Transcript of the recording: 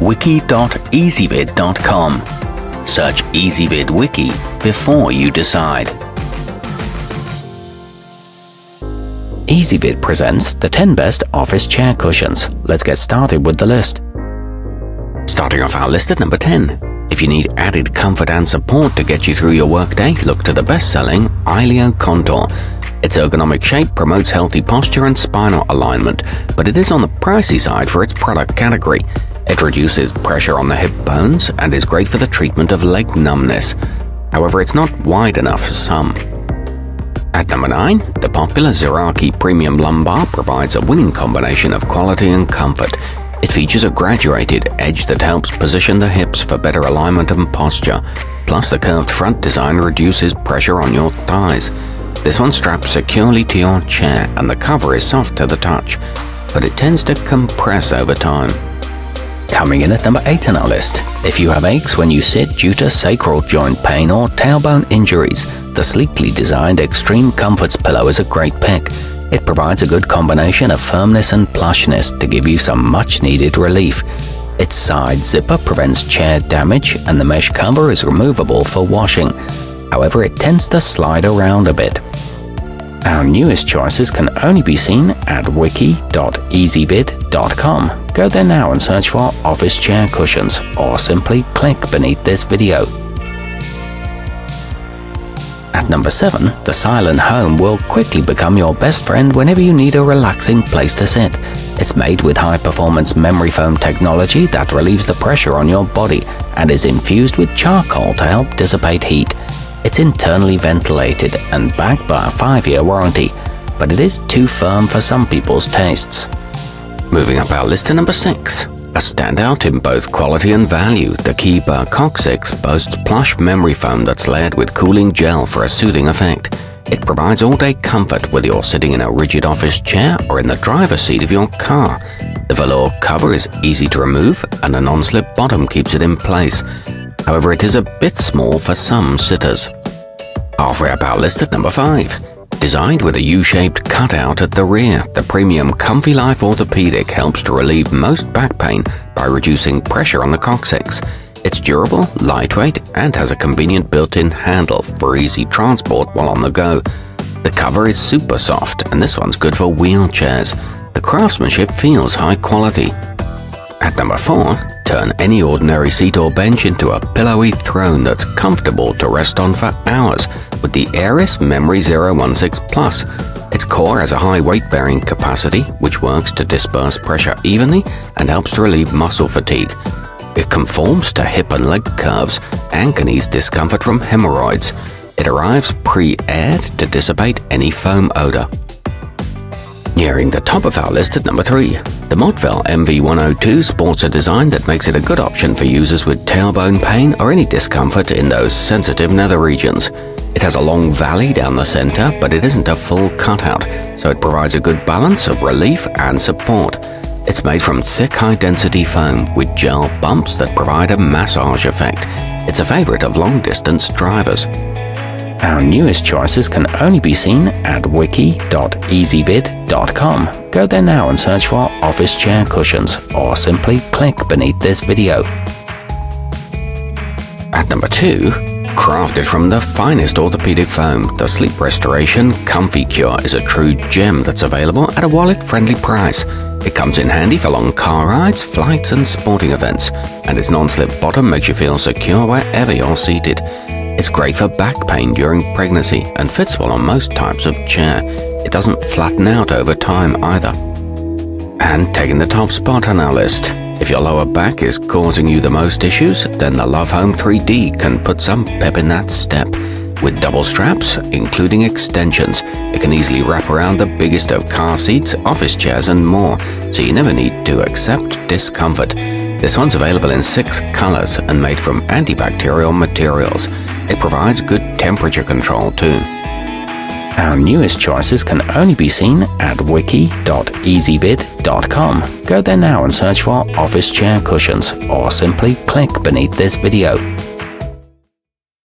wiki.ezvid.com. Search Ezvid Wiki before you decide. Ezvid presents the 10 best office chair cushions. Let's get started with the list. Starting off our list at number 10. If you need added comfort and support to get you through your workday, look to the best-selling aylio Contour. Its ergonomic shape promotes healthy posture and spinal alignment, but it is on the pricey side for its product category. It reduces pressure on the hip bones and is great for the treatment of leg numbness. However, it's not wide enough for some. At number 9, the popular Ziraki Premium Lumbar provides a winning combination of quality and comfort. It features a graduated edge that helps position the hips for better alignment and posture. Plus, the curved front design reduces pressure on your thighs. This one straps securely to your chair and the cover is soft to the touch, but it tends to compress over time. Coming in at number 8 on our list. If you have aches when you sit due to sacral joint pain or tailbone injuries, the sleekly designed Xtreme Comforts pillow is a great pick. It provides a good combination of firmness and plushness to give you some much-needed relief. Its side zipper prevents chair damage and the mesh cover is removable for washing. However, it tends to slide around a bit. Our newest choices can only be seen at wiki.ezvid.com. Go there now and search for office chair cushions, or simply click beneath this video. At number 7, the Cylen Home will quickly become your best friend whenever you need a relaxing place to sit. It's made with high-performance memory foam technology that relieves the pressure on your body and is infused with charcoal to help dissipate heat. It's internally ventilated and backed by a 5-year warranty, but it is too firm for some people's tastes. Moving up our list to number 6. A standout in both quality and value, the kieba coccyx boasts plush memory foam that's layered with cooling gel for a soothing effect. It provides all-day comfort whether you're sitting in a rigid office chair or in the driver's seat of your car. The velour cover is easy to remove and a non-slip bottom keeps it in place. However, it is a bit small for some sitters. Halfway up our list at number 5. Designed with a U-shaped cutout at the rear, the premium comfilife orthopedic helps to relieve most back pain by reducing pressure on the coccyx. It's durable, lightweight, and has a convenient built-in handle for easy transport while on the go. The cover is super soft, and this one's good for wheelchairs. The craftsmanship feels high quality. At number 4, turn any ordinary seat or bench into a pillowy throne that's comfortable to rest on for hours with the Aeris Memory 016 Plus. Its core has a high weight-bearing capacity, which works to disperse pressure evenly and helps to relieve muscle fatigue. It conforms to hip and leg curves and can ease discomfort from hemorrhoids. It arrives pre-aired to dissipate any foam odor. Nearing the top of our list at number 3, the Modvel MV102 sports a design that makes it a good option for users with tailbone pain or any discomfort in those sensitive nether regions. It has a long valley down the center, but it isn't a full cutout, so it provides a good balance of relief and support. It's made from thick high-density foam with gel bumps that provide a massage effect. It's a favorite of long-distance drivers. Our newest choices can only be seen at wiki.ezvid.com. Go there now and search for office chair cushions, or simply click beneath this video. At number 2, crafted from the finest orthopedic foam, the sleep restoration Comfy Cure is a true gem that's available at a wallet-friendly price. It comes in handy for long car rides, flights, and sporting events, and its non-slip bottom makes you feel secure wherever you're seated. It's great for back pain during pregnancy and fits well on most types of chair. It doesn't flatten out over time either. And taking the top spot on our list. If your lower back is causing you the most issues, then the lovehome 3D can put some pep in that step. With double straps, including extensions, it can easily wrap around the biggest of car seats, office chairs, and more, so you never need to accept discomfort. This one's available in 6 colors and made from antibacterial materials. It provides good temperature control too. Our newest choices can only be seen at wiki.ezvid.com. Go there now and search for office chair cushions, or simply click beneath this video.